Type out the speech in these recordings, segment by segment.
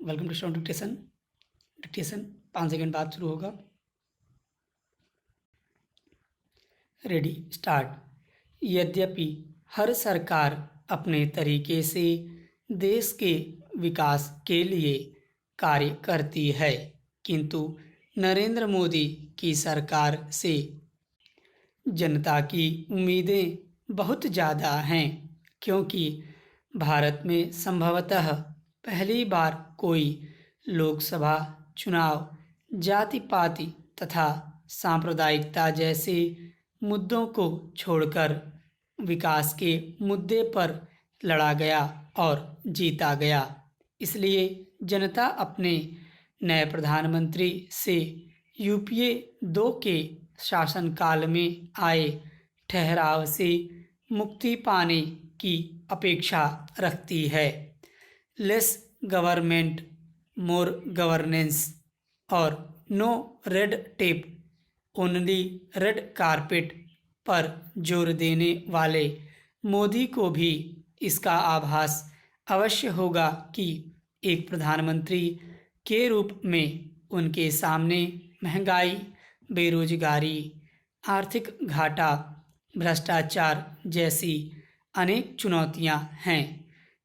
Welcome to student dictation. Dictation 5 second बाद शुरू होगा। Ready start. यद्यपि हर सरकार अपने तरीके से देश के विकास के लिए कार्य करती है, किंतु नरेंद्र मोदी की सरकार से जनता की उम्मीदें बहुत ज़्यादा हैं, क्योंकि भारत में संभवतः पहली बार कोई लोकसभा चुनाव जाति पाति तथा सांप्रदायिकता जैसे मुद्दों को छोड़कर विकास के मुद्दे पर लड़ा गया और जीता गया। इसलिए जनता अपने नए प्रधानमंत्री से यूपीए 2 के शासनकाल में आए ठहराव से मुक्ति पाने की अपेक्षा रखती है। लेस गवर्नमेंट मोर गवर्नेंस और no red tape only red carpet पर जोर देने वाले मोदी को भी इसका आभास अवश्य होगा कि एक प्रधानमंत्री के रूप में उनके सामने महंगाई, बेरोजगारी, आर्थिक घाटा, भ्रष्टाचार जैसी अनेक चुनौतियां हैं,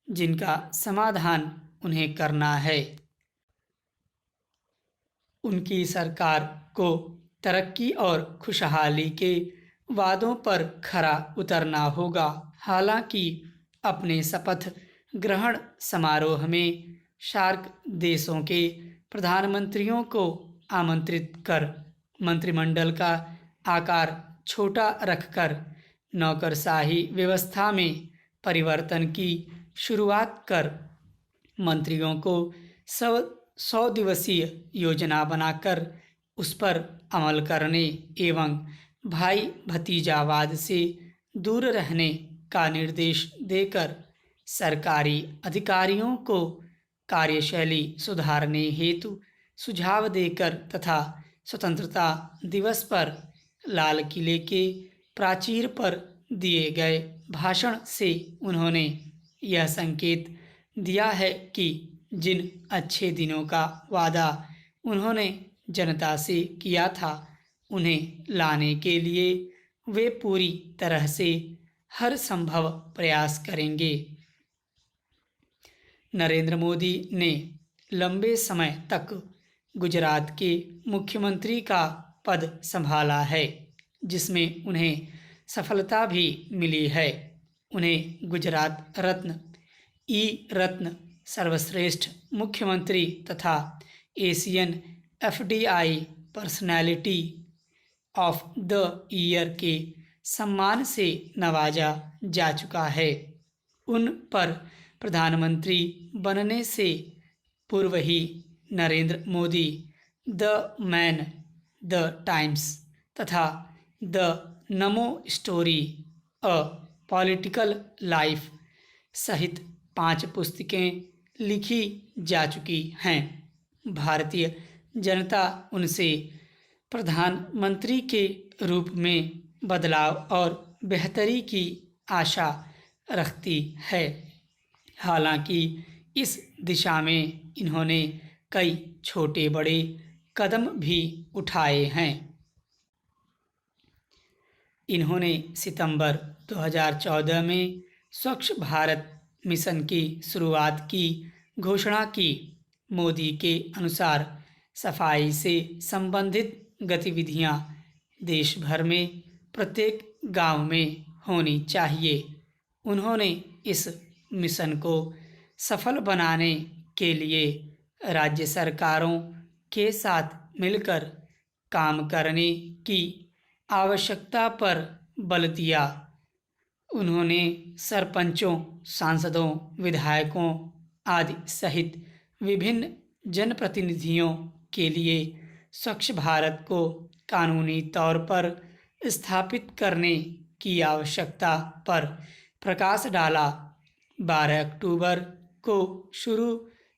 जिनका समाधान उन्हें करना है। उनकी सरकार को तरक्की और खुशहाली के वादों पर खरा उतरना होगा। हालांकि अपने शपथ ग्रहण समारोह में सार्क देशों के प्रधानमंत्रियों को आमंत्रित कर मंत्रिमंडल का आकार छोटा रखकर नौकरशाही व्यवस्था में परिवर्तन की शुरुआत कर मंत्रियों को 100 दिवसीय योजना बनाकर उस पर अमल करने एवं भाई भतीजावाद से दूर रहने का निर्देश देकर सरकारी अधिकारियों को कार्यशैली सुधारने हेतु सुझाव देकर तथा स्वतंत्रता दिवस पर लाल किले के प्राचीर पर दिए गए भाषण से उन्होंने यह संकेत दिया है कि जिन अच्छे दिनों का वादा उन्होंने जनता से किया था, उन्हें लाने के लिए वे पूरी तरह से हर संभव प्रयास करेंगे। नरेंद्र मोदी ने लंबे समय तक गुजरात के मुख्यमंत्री का पद संभाला है, जिसमें उन्हें सफलता भी मिली है। उन्हें गुजरात रत्न, ई रत्न, सर्वश्रेष्ठ मुख्यमंत्री तथा Asian FDI personality of the year के सम्मान से नवाजा जा चुका है। उन पर प्रधानमंत्री बनने से पूर्व ही Narendra Modi the man, the Times तथा the NaMo story a political life सहित 5 पुस्तकें लिखी जा चुकी हैं। भारतीय जनता उनसे प्रधानमंत्री के रूप में बदलाव और बेहतरी की आशा रखती है। हालांकि इस दिशा में इन्होंने कई छोटे बड़े कदम भी उठाए हैं। इन्होंने सितंबर 2014 में स्वच्छ भारत मिशन की शुरुआत की घोषणा की। मोदी के अनुसार सफाई से संबंधित गतिविधियां देश भर में प्रत्येक गांव में होनी चाहिए। उन्होंने इस मिशन को सफल बनाने के लिए राज्य सरकारों के साथ मिलकर काम करने की आवश्यकता पर बल दिया। उन्होंने सरपंचों, सांसदों, विधायकों आदि सहित विभिन्न जनप्रतिनिधियों के लिए स्वच्छ भारत को कानूनी तौर पर स्थापित करने की आवश्यकता पर प्रकाश डाला। 12 अक्टूबर को शुरू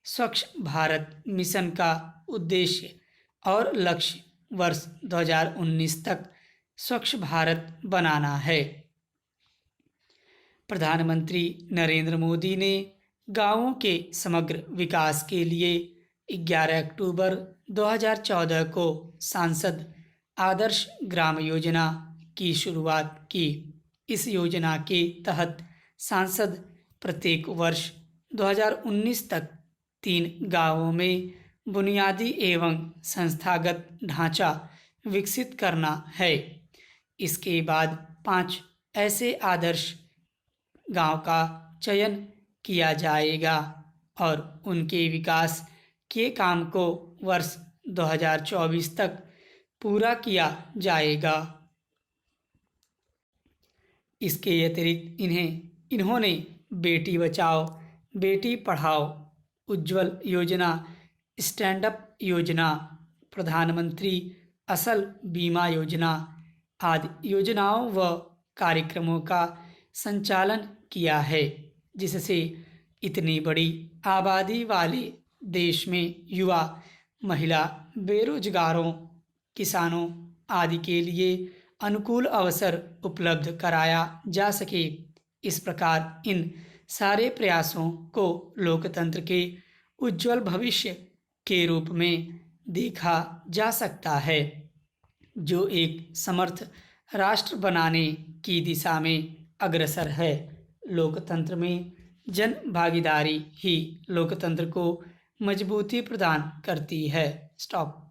स्वच्छ भारत मिशन का उद्देश्य और लक्ष्य वर्ष 2019 तक स्वच्छ भारत बनाना है। प्रधानमंत्री नरेंद्र मोदी ने गांवों के समग्र विकास के लिए 11 अक्टूबर 2014 को सांसद आदर्श ग्राम योजना की शुरुआत की। इस योजना के तहत सांसद प्रत्येक वर्ष 2019 तक 3 गांवों में बुनियादी एवं संस्थागत ढांचा विकसित करना है। इसके बाद 5 ऐसे आदर्श गांव का चयन किया जाएगा और उनके विकास के काम को वर्ष 2024 तक पूरा किया जाएगा। इसके अतिरिक्त इन्होंने बेटी बचाओ बेटी पढ़ाओ, उज्ज्वल योजना, स्टैंड अप योजना, प्रधानमंत्री फसल बीमा योजना आदि योजनाओं व कार्यक्रमों का संचालन किया है, जिससे इतनी बड़ी आबादी वाले देश में युवा, महिला, बेरोजगारों, किसानों आदि के लिए अनुकूल अवसर उपलब्ध कराया जा सके। इस प्रकार इन सारे प्रयासों को लोकतंत्र के उज्जवल भविष्य के रूप में देखा जा सकता है, जो एक समर्थ राष्ट्र बनाने की दिशा में अग्रसर है। लोकतंत्र में जन भागीदारी ही लोकतंत्र को मजबूती प्रदान करती है। स्टॉप।